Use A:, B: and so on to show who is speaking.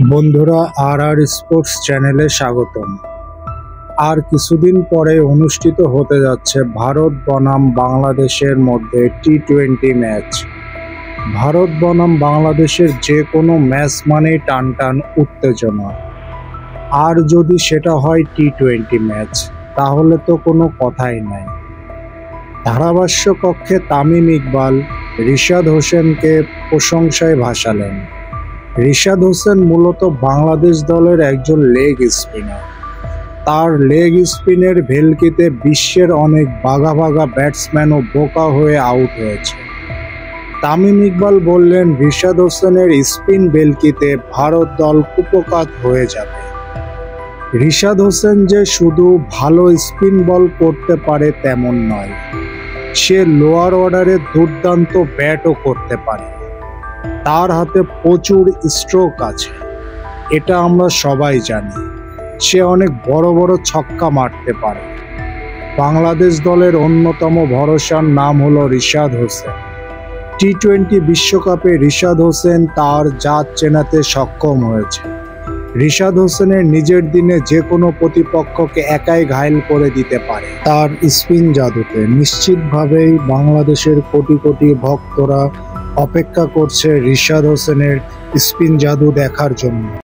A: বন্ধুরা, আর স্পোর্টস চ্যানেলে স্বাগতম। আর কিছুদিন পরে অনুষ্ঠিত হতে যাচ্ছে ভারত বনাম বাংলাদেশের মধ্যে টি-20 ম্যাচ। ভারত বনাম বাংলাদেশের যে কোনো ম্যাচ মানেই টান টান উত্তেজনা। আর যদি সেটা হয় টি-20 ম্যাচ, তাহলে তো কোনো কথাই নাই। ধারাভাষ্য কক্ষে তামিম ইকবাল রিশাদ হোসেনকে প্রশংসায় ভাসালেন। রিশাদ হোসেন মূলত বাংলাদেশ দলের একজন লেগ স্পিনার। তার লেগ স্পিনের ভেলকিতে বিশ্বের অনেক বাঘা বাঘা ব্যাটসম্যানও বোকা হয়ে আউট হয়েছে। তামিম ইকবাল বললেন, রিশাদ হোসেনের স্পিন ভেলকিতে ভারত দল কুপোকাত হয়ে যাবে। রিশাদ হোসেন যে শুধু ভালো স্পিন বল করতে পারে তেমন নয়, সে লোয়ার অর্ডারে দুর্দান্ত ব্যাটও করতে পারে। তার হাতে প্রচুর স্ট্রোক আছে, এটা আমরা সবাই জানি। সে অনেক বড় বড় ছক্কা মারতে পারে। বাংলাদেশ দলের অন্যতম ভরসার নাম হলো রিশাদ হোসেন। টি-20 বিশ্বকাপে রিশাদ হোসেন তার জাত চেনাতে সক্ষম হয়েছে। রিশাদ হোসেনের নিজের দিনে যে কোনো প্রতিপক্ষকে একাই ঘায়েল করে দিতে পারে। তার স্পিন জাদুতে নিশ্চিতভাবেই বাংলাদেশের কোটি কোটি ভক্তরা অপেক্ষা করছে রিশাদ হোসেনের স্পিন জাদু দেখার জন্য।